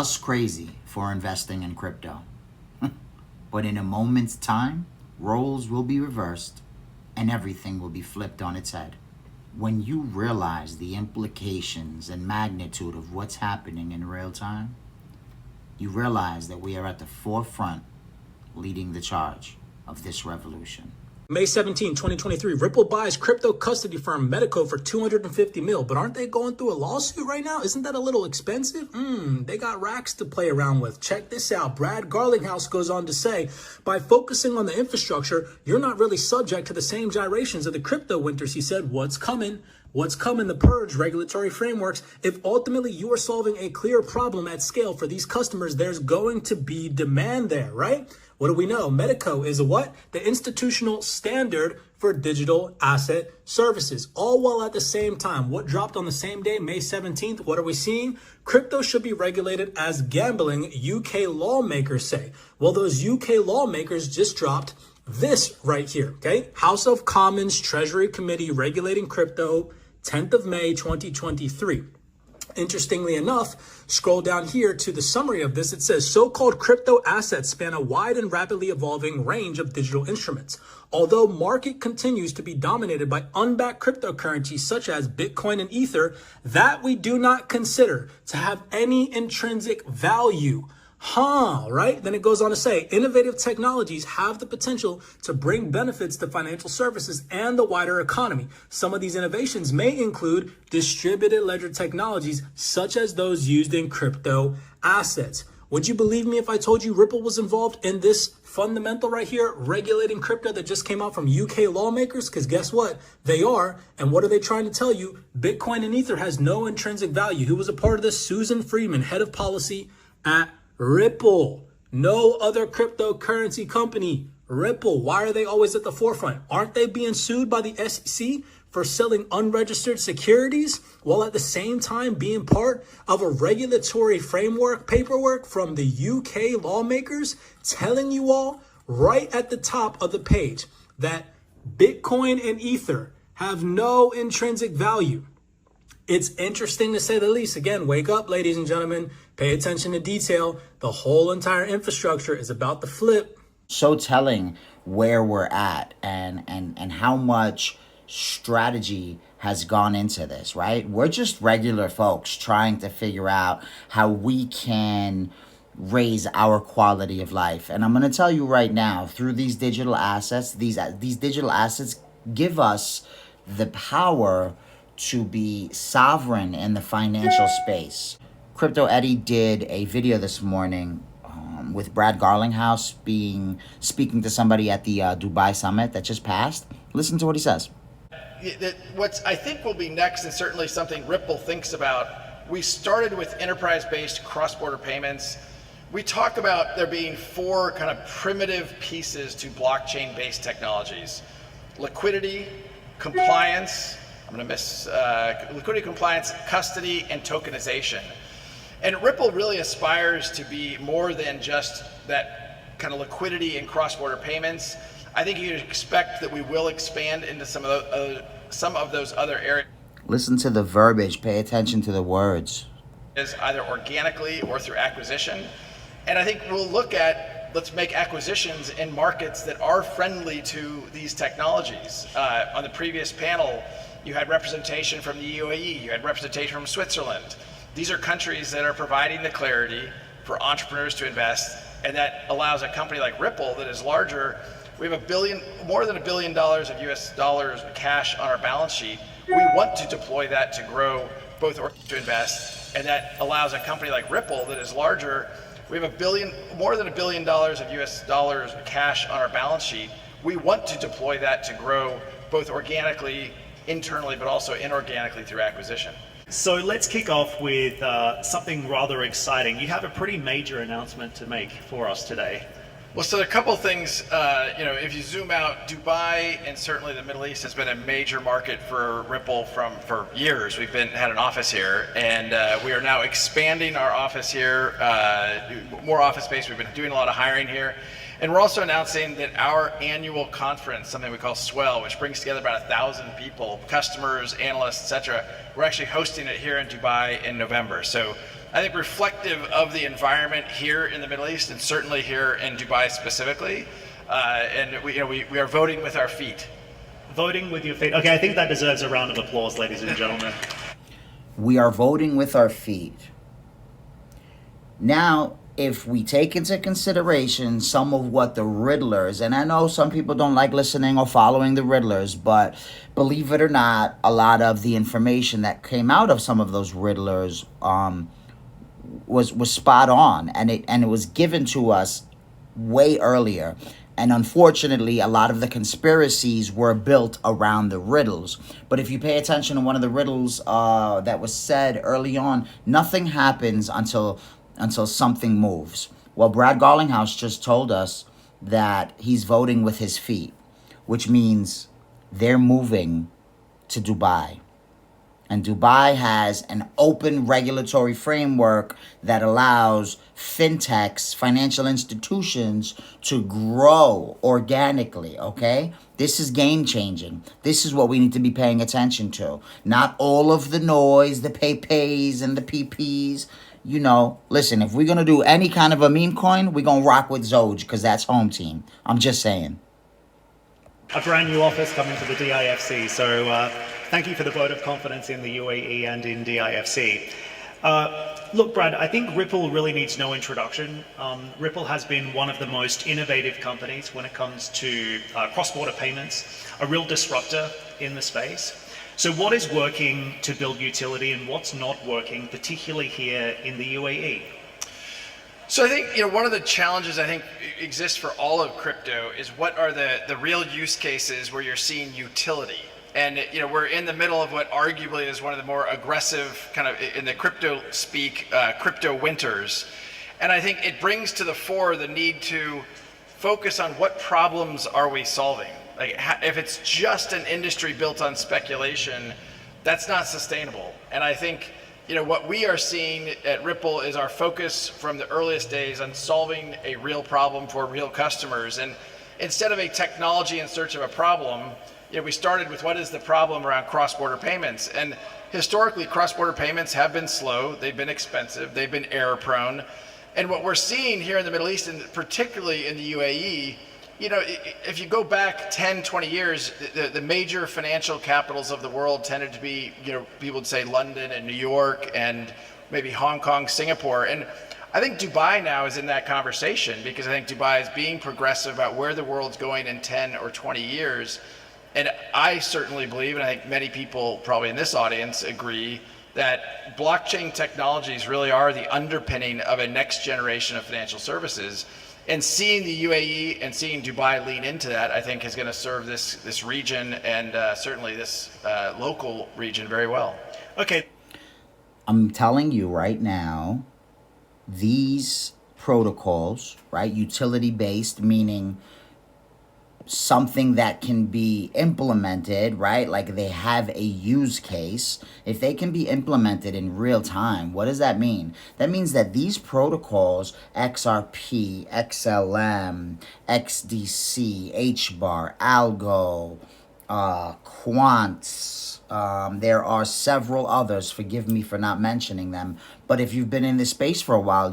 us crazy for investing in crypto. But in a moment's time, roles will be reversed and everything will be flipped on its head. When you realize the implications and magnitude of what's happening in real time, you realize that we are at the forefront leading the charge of this revolution. May 17, 2023, Ripple buys crypto custody firm Medico for $250 million. But aren't they going through a lawsuit right now? Isn't that a little expensive? They got racks to play around with. Check this out. Brad Garlinghouse goes on to say, by focusing on the infrastructure, you're not really subject to the same gyrations of the crypto winters. He said, what's coming? What's coming? The purge, regulatory frameworks. If ultimately you are solving a clear problem at scale for these customers, there's going to be demand there, right? What do we know? Medico is a what? The institutional standard for digital asset services, all while at the same time. What dropped on the same day, May 17th? What are we seeing? Crypto should be regulated as gambling, UK lawmakers say. Well, those UK lawmakers just dropped this right here, okay? House of Commons Treasury Committee regulating crypto, 10th of May, 2023. Interestingly enough, scroll down here to the summary of this. It says so-called crypto assets span a wide and rapidly evolving range of digital instruments. Although market continues to be dominated by unbacked cryptocurrencies such as Bitcoin and Ether, that we do not consider to have any intrinsic value. Right? Then it goes on to say, innovative technologies have the potential to bring benefits to financial services and the wider economy. Some of these innovations may include distributed ledger technologies, such as those used in crypto assets. Would you believe me if I told you Ripple was involved in this fundamental right here, regulating crypto that just came out from UK lawmakers? Because guess what? They are. And what are they trying to tell you? Bitcoin and Ether has no intrinsic value. Who was a part of this? Susan Friedman, head of policy at Ripple. No other cryptocurrency company. Ripple. Why are they always at the forefront? Aren't they being sued by the SEC for selling unregistered securities while at the same time being part of a regulatory framework paperwork from the UK lawmakers telling you all right at the top of the page that Bitcoin and Ether have no intrinsic value? It's interesting to say the least. Again, wake up, ladies and gentlemen. Pay attention to detail. The whole entire infrastructure is about to flip. So telling where we're at and how much strategy has gone into this, right? We're just regular folks trying to figure out how we can raise our quality of life. And I'm going to tell you right now, through these digital assets, these digital assets give us the power to be sovereign in the financial space. Crypto Eddie did a video this morning with Brad Garlinghouse speaking to somebody at the Dubai summit that just passed. Listen to what he says. What I think will be next, and certainly something Ripple thinks about, we started with enterprise-based cross-border payments. We talk about there being four kind of primitive pieces to blockchain-based technologies: liquidity, compliance, liquidity, compliance, custody, and tokenization. And Ripple really aspires to be more than just that kind of liquidity and cross-border payments. I think you'd expect that we will expand into some of those other areas. Listen to the verbiage. Pay attention to the words. Either organically or through acquisition. And I think we'll look at, let's make acquisitions in markets that are friendly to these technologies. On the previous panel, you had representation from the UAE, you had representation from Switzerland. These are countries that are providing the clarity for entrepreneurs to invest, and that allows a company like Ripple that is larger. We have more than $1 billion of US dollars cash on our balance sheet. We want to deploy that to grow both to invest, and that allows a company like Ripple that is larger. We have more than $1 billion of US dollars cash on our balance sheet. We want to deploy that to grow both organically, internally, but also inorganically through acquisition. So let's kick off with something rather exciting. You have a pretty major announcement to make for us today. Well, so a couple of things, if you zoom out, Dubai and certainly the Middle East has been a major market for Ripple for years. We've had an office here, and we are now expanding our office here, more office space. We've been doing a lot of hiring here. And we're also announcing that our annual conference, something we call Swell, which brings together about 1,000 people, customers, analysts, etc. We're actually hosting it here in Dubai in November. So I think reflective of the environment here in the Middle East, and certainly here in Dubai specifically. And we are voting with our feet. Voting with your feet. Okay, I think that deserves a round of applause, ladies and gentlemen. We are voting with our feet. Now, if we take into consideration some of what the Riddlers, and I know some people don't like listening or following the Riddlers, but believe it or not, a lot of the information that came out of some of those Riddlers was spot on, and it was given to us way earlier. And unfortunately, a lot of the conspiracies were built around the riddles. But if you pay attention to one of the riddles that was said early on, nothing happens until something moves. Well, Brad Garlinghouse just told us that he's voting with his feet, which means they're moving to Dubai. And Dubai has an open regulatory framework that allows fintechs, financial institutions, to grow organically, okay? This is game changing. This is what we need to be paying attention to. Not all of the noise, the PayPays and the PPs. You know, listen, if we're going to do any kind of a meme coin, we're going to rock with Zoj because that's home team. I'm just saying. A brand new office coming to the DIFC, so thank you for the vote of confidence in the UAE and in DIFC. Look, Brad, I think Ripple really needs no introduction. Ripple has been one of the most innovative companies when it comes to cross-border payments, a real disruptor in the space. So what is working to build utility and what's not working, particularly here in the UAE? So I think one of the challenges I think exists for all of crypto is what are the real use cases where you're seeing utility. And we're in the middle of what arguably is one of the more aggressive kind of in the crypto speak, crypto winters. And I think it brings to the fore the need to focus on what problems are we solving. Like if it's just an industry built on speculation, that's not sustainable. And I think what we are seeing at Ripple is our focus from the earliest days on solving a real problem for real customers. And instead of a technology in search of a problem, we started with what is the problem around cross-border payments. And historically, cross-border payments have been slow, they've been expensive, they've been error-prone. And what we're seeing here in the Middle East, and particularly in the UAE, if you go back 10, 20 years, the major financial capitals of the world tended to be, people would say London and New York and maybe Hong Kong, Singapore. And I think Dubai now is in that conversation because I think Dubai is being progressive about where the world's going in 10 or 20 years. And I certainly believe, and I think many people probably in this audience agree, that blockchain technologies really are the underpinning of a next generation of financial services. And seeing the UAE and seeing Dubai lean into that, I think is going to serve this region and certainly this local region very well. Okay. I'm telling you right now, these protocols, right, utility-based, meaning something that can be implemented, right? Like they have a use case. If they can be implemented in real time, what does that mean? That means that these protocols, XRP, XLM, XDC, HBAR, Algo, Quants, there are several others, forgive me for not mentioning them, but if you've been in this space for a while,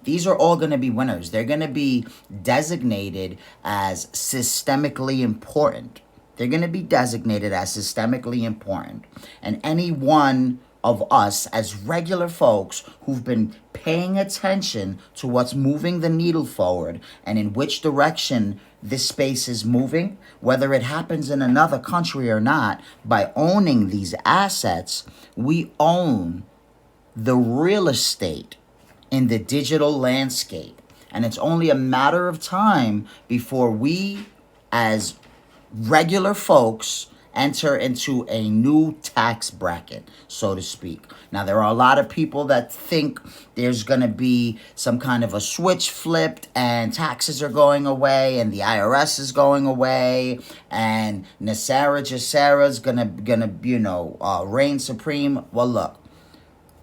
these are all going to be winners. They're going to be designated as systemically important. They're going to be designated as systemically important. And any one of us as regular folks who've been paying attention to what's moving the needle forward and in which direction this space is moving, whether it happens in another country or not, by owning these assets, we own the real estate in the digital landscape. And it's only a matter of time before we, as regular folks, enter into a new tax bracket, so to speak. Now, there are a lot of people that think there's going to be some kind of a switch flipped and taxes are going away and the IRS is going away and Nasara Jassara's going to reign supreme. Well, look,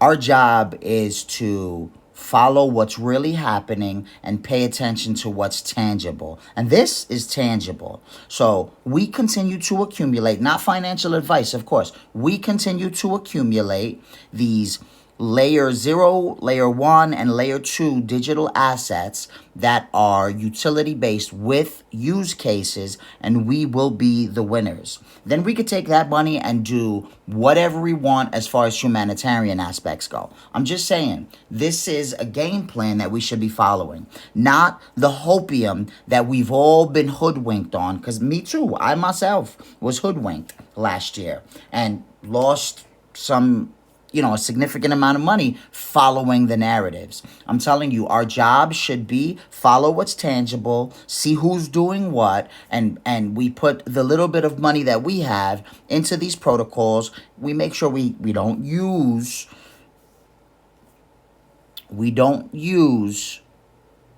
our job is to follow what's really happening and pay attention to what's tangible. And this is tangible. So we continue to accumulate, not financial advice, of course. We continue to accumulate these layer 0, layer 1, and layer 2 digital assets that are utility based with use cases, and we will be the winners. Then we could take that money and do whatever we want as far as humanitarian aspects go. I'm just saying, this is a game plan that we should be following, not the hopium that we've all been hoodwinked on, because me too, I myself was hoodwinked last year and lost some, a significant amount of money following the narratives. I'm telling you, our job should be follow what's tangible, see who's doing what, and we put the little bit of money that we have into these protocols. We make sure we don't use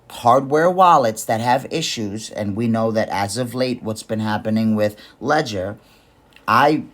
hardware wallets that have issues. And we know that as of late, what's been happening with Ledger, I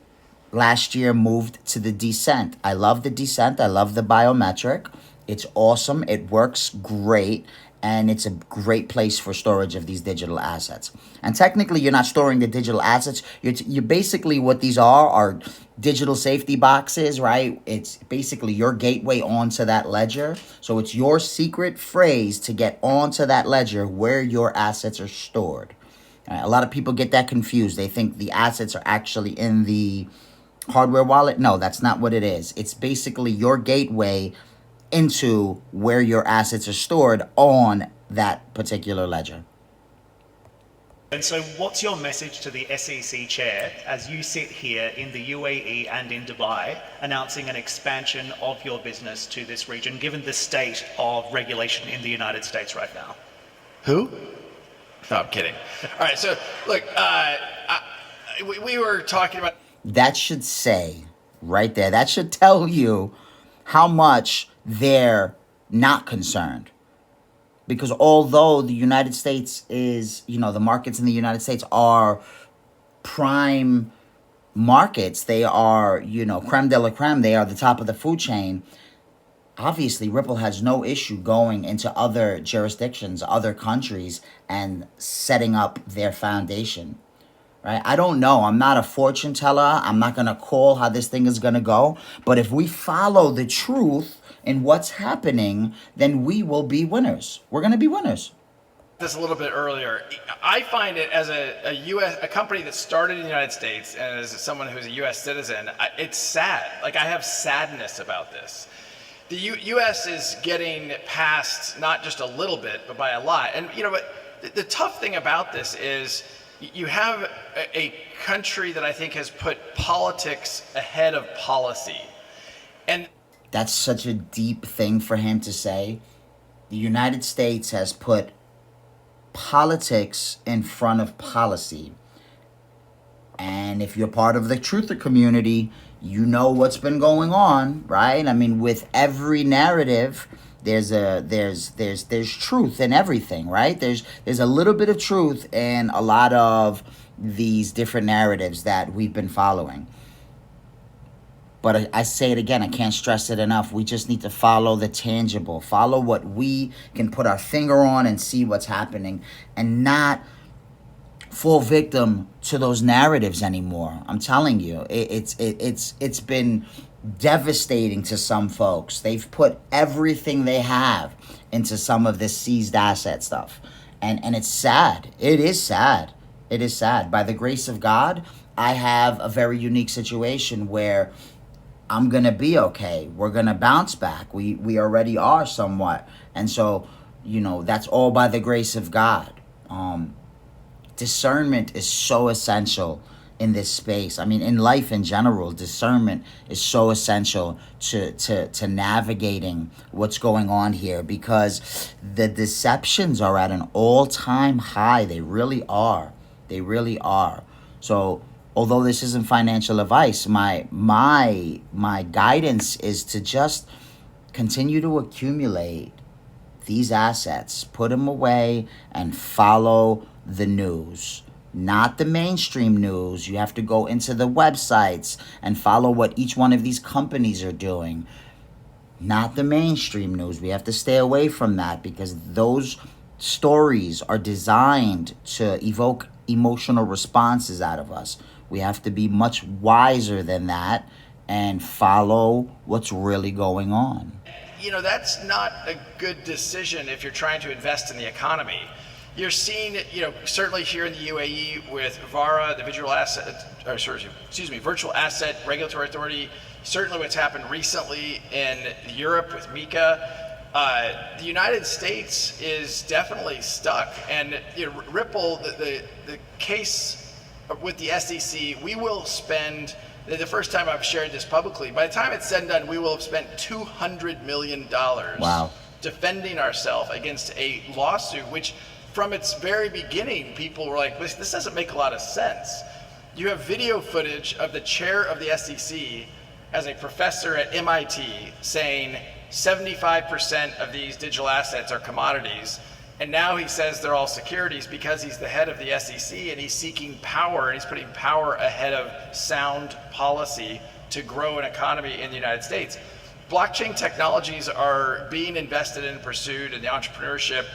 last year moved to the Descent. I love the Descent. I love the biometric. It's awesome. It works great. And it's a great place for storage of these digital assets. And technically, you're not storing the digital assets. You're basically, what these are digital safety boxes, right? It's basically your gateway onto that ledger. So it's your secret phrase to get onto that ledger where your assets are stored. A lot of people get that confused. They think the assets are actually in the hardware wallet. No, that's not what it is. It's basically your gateway into where your assets are stored on that particular ledger. And so what's your message to the SEC chair as you sit here in the UAE and in Dubai announcing an expansion of your business to this region, given the state of regulation in the United States right now? Who? No, I'm kidding. All right, so look, we were talking about... That should say right there, that should tell you how much they're not concerned. Because although the United States is, the markets in the United States are prime markets, they are, creme de la creme, they are the top of the food chain. Obviously, Ripple has no issue going into other jurisdictions, other countries, and setting up their foundation. Right? I don't know. I'm not a fortune teller. I'm not going to call how this thing is going to go. But if we follow the truth in what's happening, then we will be winners. We're going to be winners. This a little bit earlier. I find it as a company that started in the United States, and as someone who's a U.S. citizen, it's sad. Like, I have sadness about this. The U.S. is getting passed not just a little bit, but by a lot. And but the tough thing about this is, you have a country that I think has put politics ahead of policy. And that's such a deep thing for him to say. The United States has put politics in front of policy. And if you're part of the truther community, you know what's been going on, right? I mean, with every narrative, there's truth in everything, right? There's a little bit of truth in a lot of these different narratives that we've been following. But I say it again, I can't stress it enough. We just need to follow the tangible, follow what we can put our finger on and see what's happening, and not fall victim to those narratives anymore. I'm telling you, it's been devastating to some folks. They've put everything they have into some of this seized asset stuff. And it's sad. It is sad. It is sad. By the grace of God, I have a very unique situation where I'm going to be okay. We're going to bounce back. We already are somewhat. And so, that's all by the grace of God. Discernment is so essential in this space. I mean, in life in general, discernment is so essential to navigating what's going on here, because the deceptions are at an all-time high. They really are. They really are. So although this isn't financial advice, my guidance is to just continue to accumulate these assets, put them away, and follow the news. Not the mainstream news. You have to go into the websites and follow what each one of these companies are doing. Not the mainstream news. We have to stay away from that, because those stories are designed to evoke emotional responses out of us. We have to be much wiser than that and follow what's really going on. You know, that's not a good decision if you're trying to invest in the economy. You're seeing, you know, certainly here in the UAE with VARA, the Virtual Asset Regulatory Authority, certainly what's happened recently in Europe with MiCA. The United States is definitely stuck, and you know, Ripple, the case with the SEC, we will spend, the first time I've shared this publicly, by the time it's said and done, we will have spent $200 million Wow. defending ourselves against a lawsuit, which from its very beginning, people were like, this doesn't make a lot of sense. You have video footage of the chair of the SEC as a professor at MIT saying 75% of these digital assets are commodities. And now he says they're all securities because he's the head of the SEC and he's seeking power, and he's putting power ahead of sound policy to grow an economy in the United States. Blockchain technologies are being invested in and pursued in the entrepreneurship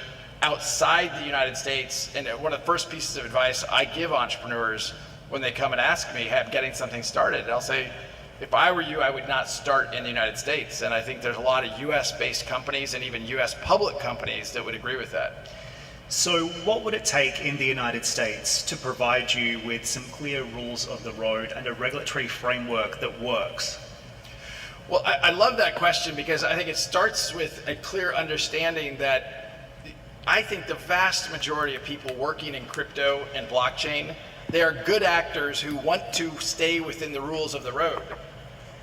outside the United States. And one of the first pieces of advice I give entrepreneurs when they come and ask me, hey, I'm getting something started, I'll say, if I were you, I would not start in the United States. And I think there's a lot of US-based companies and even US public companies that would agree with that. So what would it take in the United States to provide you with some clear rules of the road and a regulatory framework that works? Well, I love that question because I think it starts with a clear understanding that I think the vast majority of people working in crypto and blockchain, they are good actors who want to stay within the rules of the road.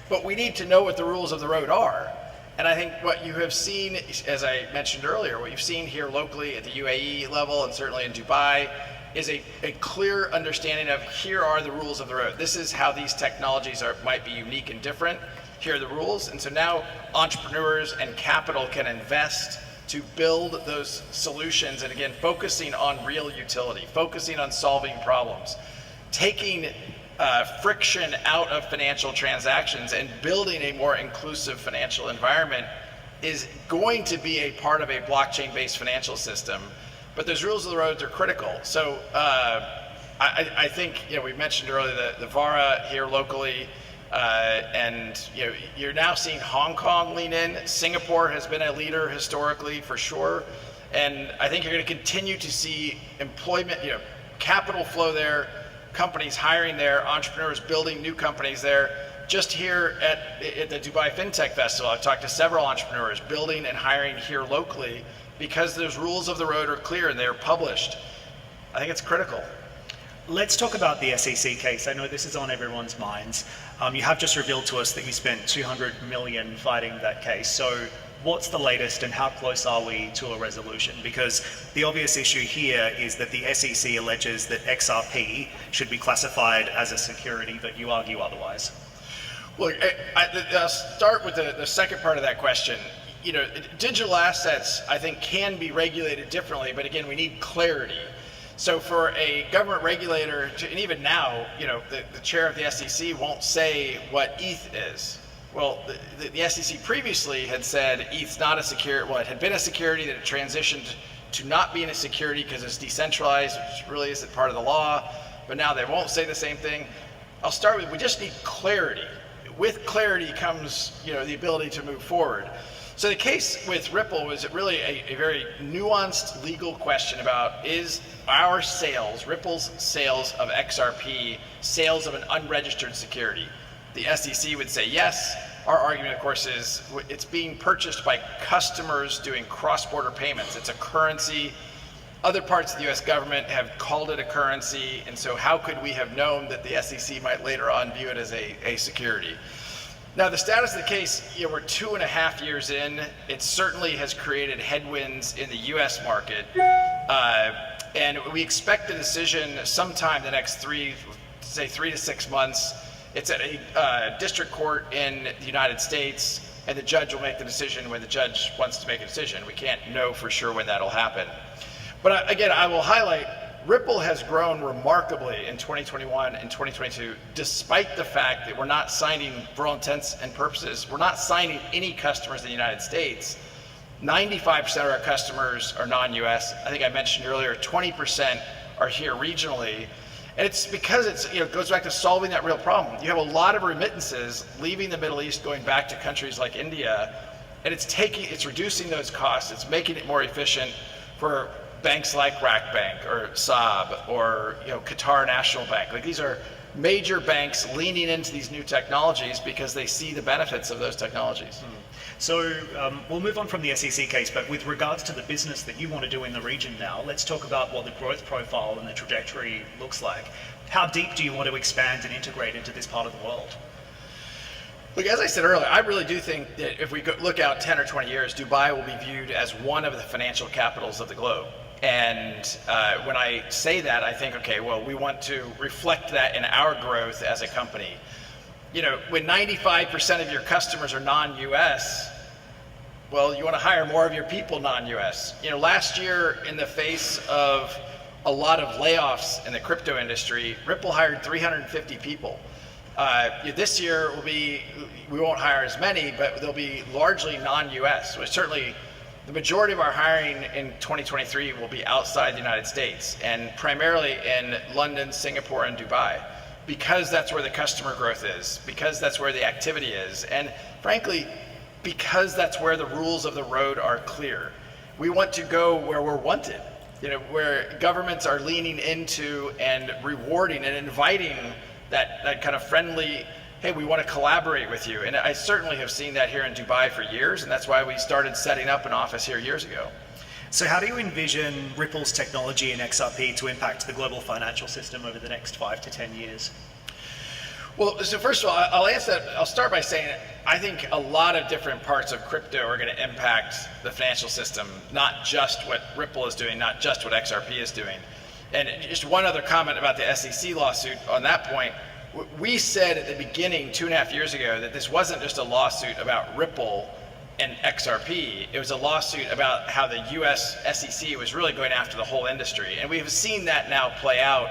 But we need to know what the rules of the road are. And I think what you have seen, as I mentioned earlier, what you've seen here locally at the UAE level and certainly in Dubai is a clear understanding of here are the rules of the road. This is how these technologies might be unique and different. Here are the rules. And so now entrepreneurs and capital can invest to build those solutions, and again, focusing on real utility, focusing on solving problems, taking friction out of financial transactions and building a more inclusive financial environment is going to be a part of a blockchain-based financial system. But those rules of the road are critical. So I think, you know, we mentioned earlier the VARA here locally, and you know, you're now seeing Hong Kong lean in. Singapore has been a leader historically, for sure, and I think you're going to continue to see employment, you know, capital flow there, companies hiring there, entrepreneurs building new companies there. Just here at the Dubai FinTech Festival, I've talked to several entrepreneurs building and hiring here locally because those rules of the road are clear and they're published. I think it's critical. Let's talk about the SEC case. I know this is on everyone's minds. You have just revealed to us that you spent $200 million fighting that case. So what's the latest and how close are we to a resolution? Because the obvious issue here is that the SEC alleges that XRP should be classified as a security, but you argue otherwise. Well, I'll start with the second part of that question. You know, digital assets, I think, can be regulated differently, but again, we need clarity. So for a government regulator to, and even now, you know, the chair of the SEC won't say what ETH is. Well, the SEC previously had said ETH's not a security, well, it had been a security that had transitioned to not being a security because it's decentralized, which really isn't part of the law, but now they won't say the same thing. I'll start with, we just need clarity. With clarity comes, you know, the ability to move forward. So the case with Ripple was really a very nuanced legal question about, is our sales, Ripple's sales of XRP, sales of an unregistered security? The SEC would say yes. Our argument, of course, is it's being purchased by customers doing cross-border payments. It's a currency. Other parts of the US government have called it a currency, and so how could we have known that the SEC might later on view it as a security? Now, the status of the case, you know, we're 2.5 years in. It certainly has created headwinds in the US market, and we expect a decision sometime the next 3 to 6 months. It's at a district court in the United States, and the judge will make the decision when the judge wants to make a decision. We can't know for sure when that'll happen. But again, I will highlight, Ripple has grown remarkably in 2021 and 2022, despite the fact that we're not signing, for all intents and purposes, we're not signing any customers in the United States. 95% of our customers are non-US. I think I mentioned earlier, 20% are here regionally. And it's because it goes back to solving that real problem. You have a lot of remittances leaving the Middle East, going back to countries like India, and it's reducing those costs. It's making it more efficient for banks like Rackbank or Saab or Qatar National Bank. Like, these are major banks leaning into these new technologies because they see the benefits of those technologies. So we'll move on from the SEC case, but with regards to the business that you want to do in the region now, let's talk about what the growth profile and the trajectory looks like. How deep do you want to expand and integrate into this part of the world? Look, as I said earlier, I really do think that if we look out 10 or 20 years, Dubai will be viewed as one of the financial capitals of the globe. And when I say that, I think, okay, well, we want to reflect that in our growth as a company. When 95% of your customers are non-US, well, you want to hire more of your people non-US. Last year, in the face of a lot of layoffs in the crypto industry, Ripple hired 350 people. This year we won't hire as many, but they'll be largely non-US. So certainly the majority of our hiring in 2023 will be outside the United States, and primarily in London, Singapore, and Dubai, because that's where the customer growth is, because that's where the activity is, and frankly, because that's where the rules of the road are clear. We want to go where we're wanted, where governments are leaning into and rewarding and inviting that kind of friendly, hey, we want to collaborate with you. And I certainly have seen that here in Dubai for years, and that's why we started setting up an office here years ago. So how do you envision Ripple's technology and XRP to impact the global financial system over the next 5 to 10 years? Well, so first of all, I'll start by saying I think a lot of different parts of crypto are going to impact the financial system, not just what Ripple is doing, not just what XRP is doing. And just one other comment about the SEC lawsuit on that point. We said at the beginning, 2.5 years ago, that this wasn't just a lawsuit about Ripple and XRP. It was a lawsuit about how the US SEC was really going after the whole industry. And we have seen that now play out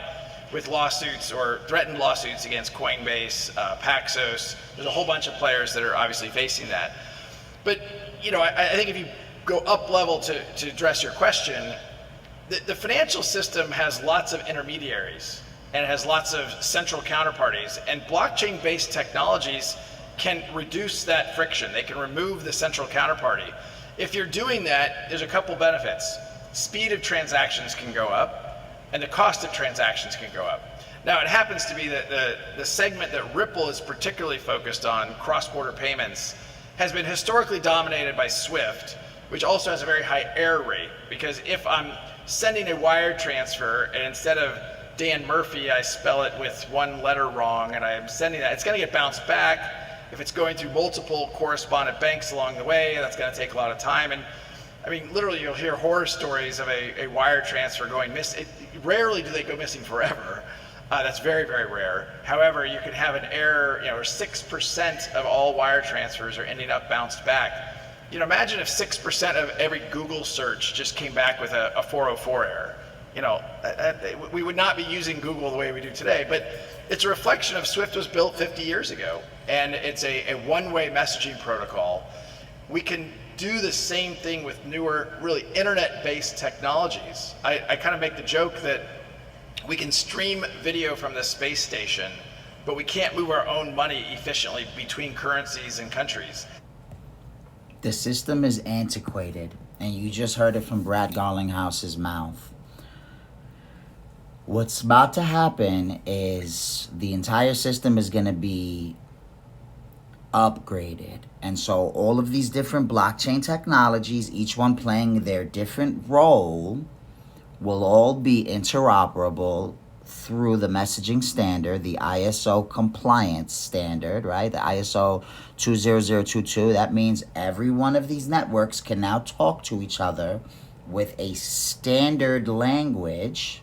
with lawsuits or threatened lawsuits against Coinbase, Paxos. There's a whole bunch of players that are obviously facing that. But I think if you go up level to address your question, the financial system has lots of intermediaries and it has lots of central counterparties, and blockchain-based technologies can reduce that friction. They can remove the central counterparty. If you're doing that, there's a couple benefits. Speed of transactions can go up, and the cost of transactions can go up. Now, it happens to be that the segment that Ripple is particularly focused on, cross-border payments, has been historically dominated by SWIFT, which also has a very high error rate, because if I'm sending a wire transfer and instead of Dan Murphy, I spell it with one letter wrong, and I'm sending that, it's going to get bounced back. If it's going through multiple correspondent banks along the way, that's going to take a lot of time. And I mean, literally, you'll hear horror stories of a wire transfer going missing. Rarely do they go missing forever. That's very, very rare. However, you can have an error, or 6% of all wire transfers are ending up bounced back. Imagine if 6% of every Google search just came back with a 404 error. We would not be using Google the way we do today, but it's a reflection of SWIFT was built 50 years ago, and it's a one-way messaging protocol. We can do the same thing with newer, really internet-based technologies. I kind of make the joke that we can stream video from the space station, but we can't move our own money efficiently between currencies and countries. The system is antiquated, and you just heard it from Brad Garlinghouse's mouth. What's about to happen is the entire system is going to be upgraded. And so all of these different blockchain technologies, each one playing their different role, will all be interoperable through the messaging standard, the ISO compliance standard, right? The ISO 20022. That means every one of these networks can now talk to each other with a standard language.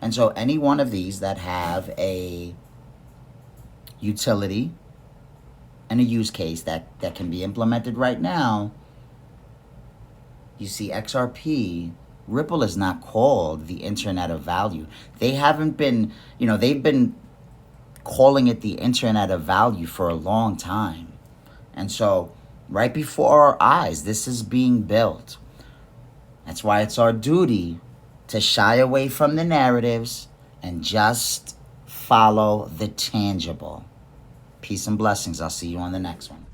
And so any one of these that have a utility and a use case that can be implemented right now, you see XRP, Ripple is not called the Internet of Value. They haven't been, they've been calling it the Internet of Value for a long time. And so right before our eyes, this is being built. That's why it's our duty to shy away from the narratives and just follow the tangible. Peace and blessings. I'll see you on the next one.